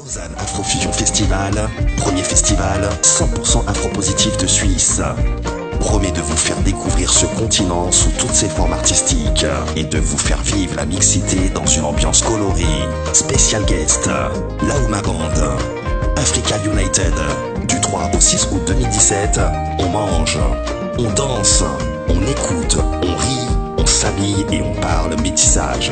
Lausanne Afrofusion Festival, premier festival 100% afro-positif de Suisse. Promet de vous faire découvrir ce continent sous toutes ses formes artistiques et de vous faire vivre la mixité dans une ambiance colorée. Spécial guest, Laouma Band, Africa United. Du 3 au 6 août 2017, on mange, on danse, on écoute, on rit, on s'habille et on parle métissage.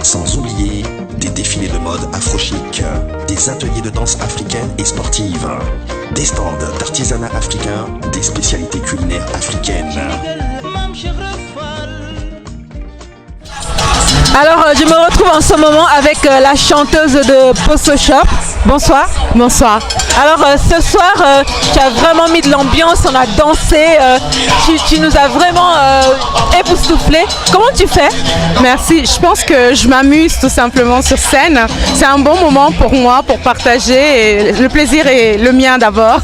Sans oublier des défilés de mode afro-chic, des ateliers de danse africaine et sportive, des stands d'artisanat africain, des spécialités culinaires africaines. Alors je me retrouve en ce moment avec la chanteuse de Poso Shop. Bonsoir. Bonsoir. Alors ce soir tu as vraiment mis de l'ambiance, on a dansé, tu nous as vraiment époustouflé. Comment tu fais? Merci, je pense que je m'amuse tout simplement sur scène. C'est un bon moment pour moi, pour partager. Et le plaisir est le mien d'abord,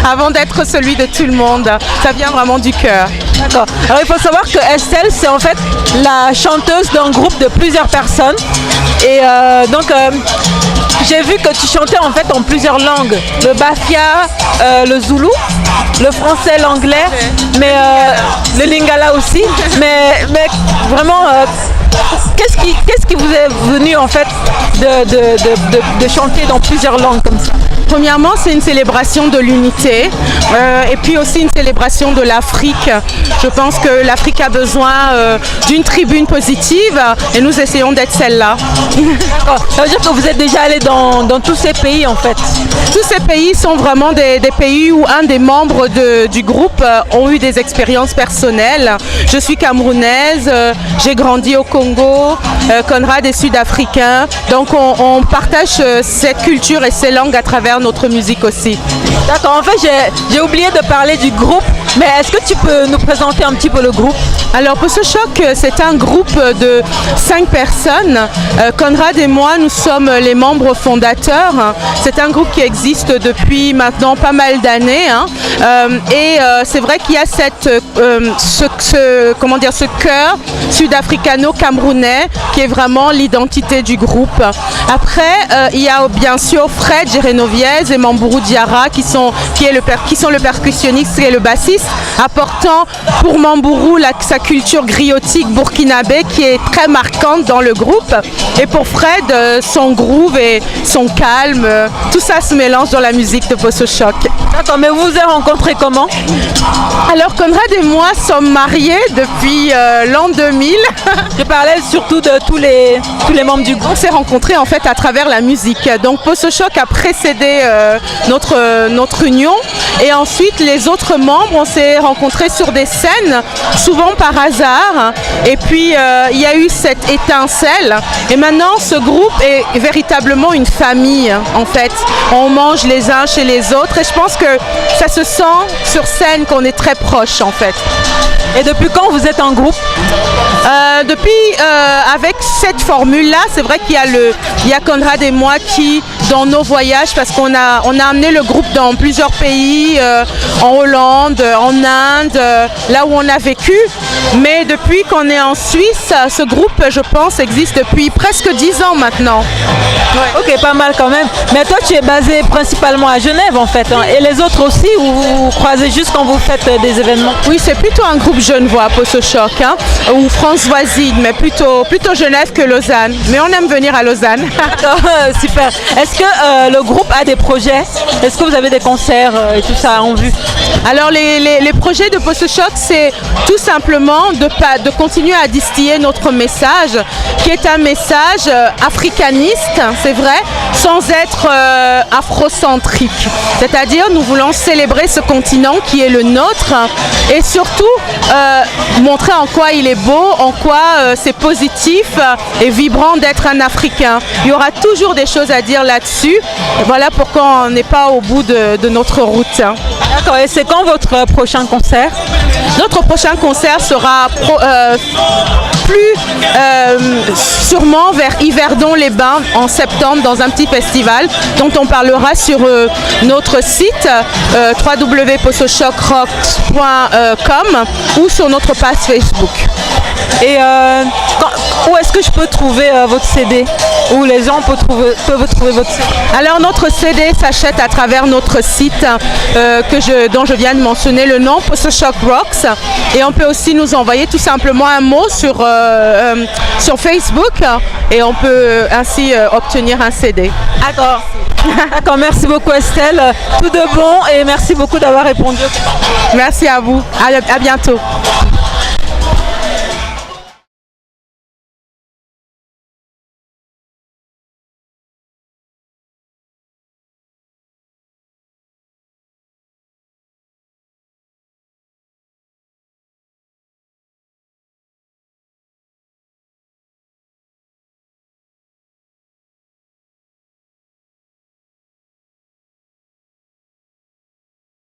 avant d'être celui de tout le monde. Ça vient vraiment du cœur. D'accord. Alors il faut savoir que Estelle, c'est en fait la chanteuse d'un groupe de plusieurs personnes. Et donc j'ai vu que tu chantais en fait en plusieurs langues. Le bafia, le zoulou, le français, l'anglais, mais le lingala aussi. Mais vraiment, qu'est-ce qui vous est venu en fait de chanter dans plusieurs langues comme ça? Premièrement, c'est une célébration de l'unité et puis aussi une célébration de l'Afrique. Je pense que l'Afrique a besoin d'une tribune positive et nous essayons d'être celle-là. D'accord. Ça veut dire que vous êtes déjà allé dans tous ces pays en fait? Tous ces pays sont vraiment des pays où un des membres du groupe ont eu des expériences personnelles. Je suis camerounaise, j'ai grandi au Congo, Conrad est sud-africain. Donc on partage cette culture et ces langues à travers notre musique aussi. D'accord, en fait j'ai oublié de parler du groupe, mais est-ce que tu peux nous présenter un petit peu le groupe? Alors Poso Choc, c'est un groupe de 5 personnes. Conrad et moi, nous sommes les membres fondateurs. C'est un groupe qui existe depuis maintenant pas mal d'années. Et c'est vrai qu'il y a ce cœur sud-africano-camerounais qui est vraiment l'identité du groupe. Après, il y a bien sûr Fred Gérénoviez et Mambourou Diarra qui sont le percussionniste et le bassiste, apportant pour Mambourou sa culture griotique burkinabé qui est très marquante dans le groupe. Et pour Fred, son groove et son calme, tout ça se mélange dans la musique de Poso Choc. D'accord, mais vous vous êtes rencontrés comment? Alors Conrad et moi sommes mariés depuis l'an 2000. Je parlais surtout de tous les membres du groupe. On s'est rencontrés en fait à travers la musique. Donc Poso Choc a précédé notre union et ensuite les autres membres, on s'est rencontrés sur des scènes, souvent par hasard. Et puis il y a eu cette étincelle et maintenant ce groupe est véritablement une famille en fait. On mange les uns chez les autres et je pense que ça se sent sur scène qu'on est très proches en fait. Et depuis quand vous êtes en groupe? Depuis avec cette formule-là, c'est vrai qu'il y a Conrad et moi qui, dans nos voyages, parce qu'on a amené le groupe dans plusieurs pays, en Hollande, en Inde, là où on a vécu. Mais depuis qu'on est en Suisse, ce groupe, je pense, existe depuis presque 10 ans maintenant. Ouais. Ok, pas mal quand même. Mais toi, tu es basé principalement à Genève en fait, hein. Et les autres aussi, ou vous croisez juste quand vous faites des événements? Oui, c'est plutôt un groupe genevois, Poso Choc, ou France voisine, mais plutôt Genève que Lausanne. Mais on aime venir à Lausanne. Super. Est-ce que le groupe a des projets? Est-ce que vous avez des concerts et tout ça en vue? Alors les projets de Poso Choc, c'est tout simplement de continuer à distiller notre message, qui est un message africaniste, c'est vrai, sans être afrocentrique. C'est-à-dire, nous voulons célébrer ce continent qui est le nôtre et surtout montrer en quoi il est beau, en quoi c'est positif et vibrant d'être un Africain. Il y aura toujours des choses à dire là-dessus. Voilà pourquoi on n'est pas au bout de notre route. D'accord, et c'est quand votre prochain concert? Notre prochain concert sera sûrement vers Yverdon-les-Bains en septembre dans un petit festival dont on parlera sur notre site www.posochocrock.com ou sur notre page Facebook. Et où est-ce que je peux trouver votre CD? Où les gens peuvent trouver votre CD? Alors notre CD s'achète à travers notre site dont je viens de mentionner le nom, Posochoc Rocks. Et on peut aussi nous envoyer tout simplement un mot sur Facebook et on peut ainsi obtenir un CD. D'accord. D'accord, merci beaucoup Estelle. Tout de bon et merci beaucoup d'avoir répondu. Merci à vous. À bientôt.